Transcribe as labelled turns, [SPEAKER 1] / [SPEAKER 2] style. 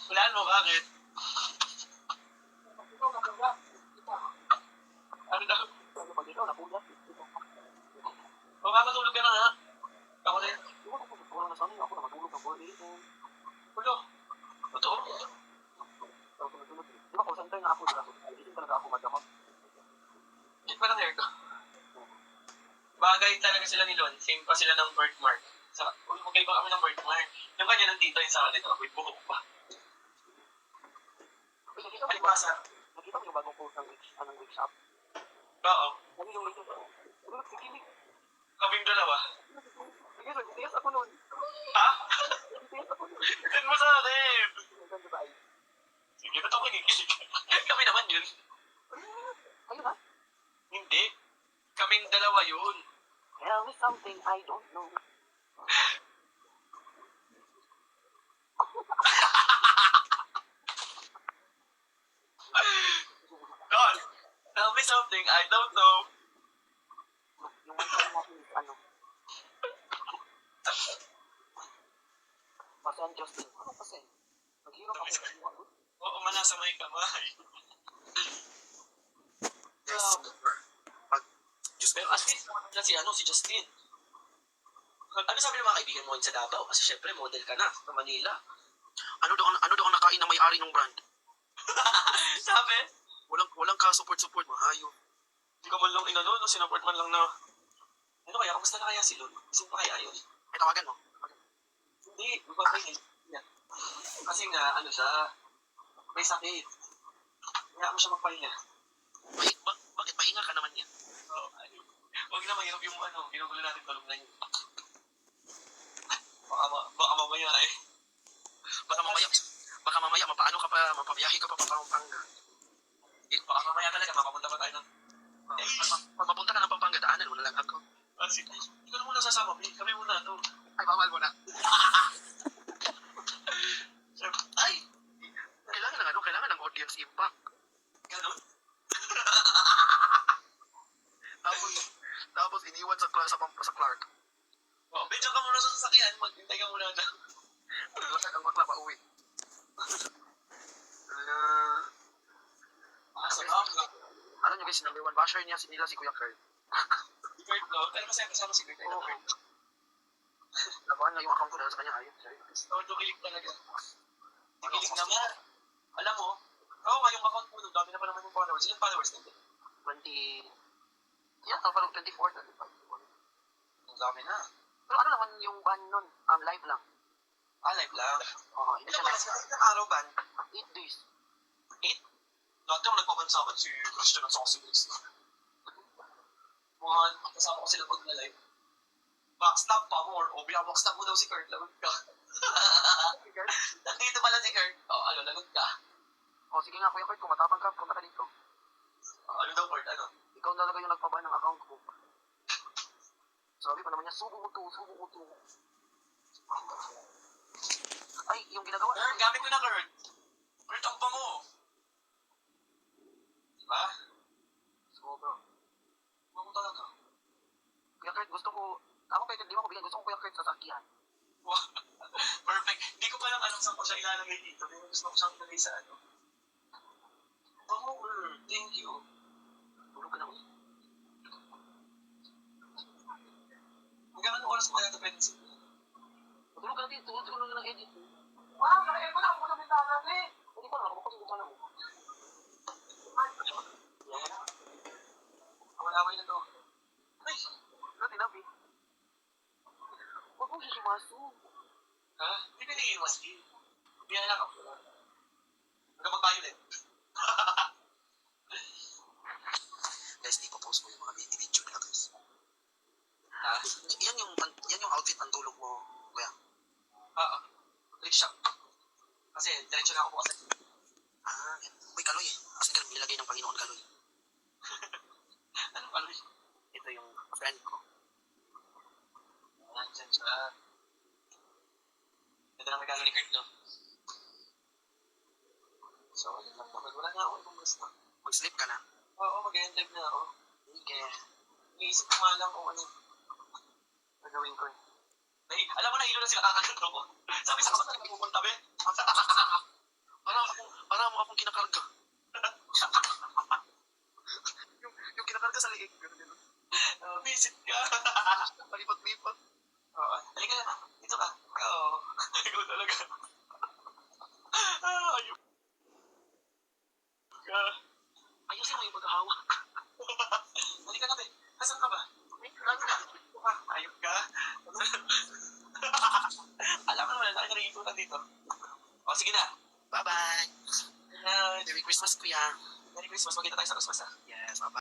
[SPEAKER 1] Hulaan mo, bakit? Ano daw?
[SPEAKER 2] Pag ikaw napulat,
[SPEAKER 1] O, matulog ka na nga. Ako din.
[SPEAKER 2] wala na sana ako na matulog ng 4 a.m.
[SPEAKER 1] Ulo. Totoo.
[SPEAKER 2] Tapos sunod-sunod. Di ba, call center na ako, di ba? Gising talaga ako madamag.
[SPEAKER 1] Check pa ng hair ko. Bagay talaga sila ni Lon. Same pa sila ng birthmark. Sa, okay ba kami ng birthmark? Yung kanya nandito yung sa akin. May buhok pa.
[SPEAKER 2] Nakita mo yung bagong post ng wig shop?
[SPEAKER 1] Oo.
[SPEAKER 2] Ano yung latest? Ano yung sikilig?
[SPEAKER 1] Kaming dalawa.
[SPEAKER 2] Sige, tiyas ako nun.
[SPEAKER 1] Ha?
[SPEAKER 2] Tiyas ako nun.
[SPEAKER 1] Send mo sa akin.
[SPEAKER 2] Ganda ba ay?
[SPEAKER 1] Sige, ba't ako kinikilig? Kami naman yun.
[SPEAKER 2] Ayun ha?
[SPEAKER 1] Hindi. Kaming dalawa yun.
[SPEAKER 2] Tell me something I don't know.
[SPEAKER 1] God, tell me something I don't know.
[SPEAKER 2] Yung mga natin is ano? Pasen Justin. Ano pasen? Naghirap ako.
[SPEAKER 1] Oo, manasa may kamay.
[SPEAKER 3] Yes. Pag, Diyos ko,
[SPEAKER 1] Pero at least na si Justin. Ano sabi ng mga kaibigan mo sa Davao? Kasi syempre model ka na sa Manila.
[SPEAKER 3] ano daw ang nakain ng may-ari ng brand?
[SPEAKER 1] Sabi?
[SPEAKER 3] Walang ka-support, mahayo.
[SPEAKER 1] Hindi ka man lang inano, no? Sinaport man lang na... Ano kaya? Kamusta na kaya si Lon? Kasi pa kaya yun?
[SPEAKER 3] Ay, tawagan mo.
[SPEAKER 1] Hindi, magpapahinga niya. Kasi nga, ano siya, may sakit. Kaya mo siya magpahinga.
[SPEAKER 3] Bakit pahinga ka naman yan?
[SPEAKER 1] Oo, ay, huwag na mahirap yung ano, ginugulo natin talong na yun. Baka mamaya eh.
[SPEAKER 3] Baka mamaya mapabiyahe ka pa Pampanga.
[SPEAKER 1] Baka mamaya talaga, makapunta pa tayo ng...
[SPEAKER 3] Pag mapunta ka ng Pampanga, daanan mo na lang ako.
[SPEAKER 1] Sige, hindi ko na muna sasama, babe. Kami muna to.
[SPEAKER 3] Ay, bawal mo na.
[SPEAKER 1] Ay!
[SPEAKER 3] Kailangan ng audience impact.
[SPEAKER 1] Ganun?
[SPEAKER 3] Tapos iniwan sa Clark.
[SPEAKER 1] O, medyo ka muna sa sasakyan, maghintay ka muna na.
[SPEAKER 3] Lakad ang bakla pa uwi.
[SPEAKER 1] Sarap lang.
[SPEAKER 3] Alam nyo guys, number 1 basher niya nila si Kuya Kurt.
[SPEAKER 1] Si Kurt, no? Pero masaya kasama si Kurt. I love Kurt.
[SPEAKER 3] Labahan nga yung account ko dahil sa kanya ayun.
[SPEAKER 1] Oo, dumilig talaga. Dumilig naman. Alam mo, yung account mo, dami na pa naman yung followers. Ilang followers nito?
[SPEAKER 3] 20... Yan, parang 24 na.
[SPEAKER 1] Ang dami na.
[SPEAKER 3] Pero ano naman yung ban nun? Live lang.
[SPEAKER 1] Live lang.
[SPEAKER 3] Oo, hindi siya live.
[SPEAKER 1] Ilang araw ban?
[SPEAKER 3] 8 days.
[SPEAKER 1] 8? Dati ako nagpapansakan si Christian at saka si Chris. Mga kasama ko sila pag na-live. Backstab pa more. O, backstab mo daw si Kurt. Lagot ka. Nandito pala si Kurt. Lagot ka.
[SPEAKER 3] Sige nga Kuya Kurt, kung matapang ka, punta ka dito.
[SPEAKER 1] Ano daw, Kurt? Ano?
[SPEAKER 3] Ikaw talaga yung nagpaban ng account ko. Sabi pa naman niya, subo ko to. Ay, yung ginagawa.
[SPEAKER 1] Kurt, gamit ko na, Kurt. Kurt, ang bango. Diba?
[SPEAKER 3] Sobra.
[SPEAKER 1] Bango talaga.
[SPEAKER 3] Kuya Kurt, gusto ko, ako kahit hindi mo ko bigyan, gusto ko Kuya Kurt sa sakyan.
[SPEAKER 1] Wow. Perfect. Hindi ko pa lang alam saan ko siya ilalagay dito. Pero gusto ko siyang ilagay sa ano. Bango, Kurt. Thank you.
[SPEAKER 3] Tulog ka na ulit.
[SPEAKER 1] Hanggang anong oras mo kaya ito pwede sa
[SPEAKER 3] Tulog ka natin, tulog ka ng edit.
[SPEAKER 1] Nakain ko na ako sa bintana, eh.
[SPEAKER 3] Hindi ko na, ako kasi gumana ko.
[SPEAKER 1] Awal-away na to. Ay!
[SPEAKER 3] Dati Nabi. Huwag mo siya sumaso.
[SPEAKER 1] Ha? Hindi pinag-iwas din. Biyan lang ako. Hanggang mag-violet.
[SPEAKER 3] Guys, ipopost ko yung mga video nila guys.
[SPEAKER 1] Ha?
[SPEAKER 3] Yan yung outfit ng tulog mo, kuya.
[SPEAKER 1] Oo. Click shop. Kasi, diretso na ako kasi.
[SPEAKER 3] Yan. Uy, kaloy eh. Kasi nilagay ng Panginoon kaloy.
[SPEAKER 1] Ano pala?
[SPEAKER 3] Ito yung friend ko.
[SPEAKER 1] Nandyan siya. Ito lang regalo ni Kurt, no? So, ano lang naman. Wala na ako ibang gusto.
[SPEAKER 3] Mag-sleep ka na.
[SPEAKER 1] Oo, mag-end na ako.
[SPEAKER 3] Sige.
[SPEAKER 1] Iisip ko nga lang kung ano gagawin ko eh. Alam mo, nahilo na sila kakaganto ko. Sabi sa kapatid, pupunta, be. ka.
[SPEAKER 3] Palipot-lipot.
[SPEAKER 1] Oo. Halika na. Dito ka. Oo. Ikaw talaga. Ayun ka.
[SPEAKER 3] Ayusin mo yung paghahawak.
[SPEAKER 1] Halika na, be. Asan ka ba? Lagi na. Dito ka. Ayun ka. Alam mo naman, laki na rin iputan dito. O, sige na.
[SPEAKER 3] Bye-bye.
[SPEAKER 1] Good night.
[SPEAKER 3] Merry Christmas, kuya.
[SPEAKER 1] Merry Christmas. Magkita tayo sa Christmas, ha?
[SPEAKER 3] Yes, bye-bye.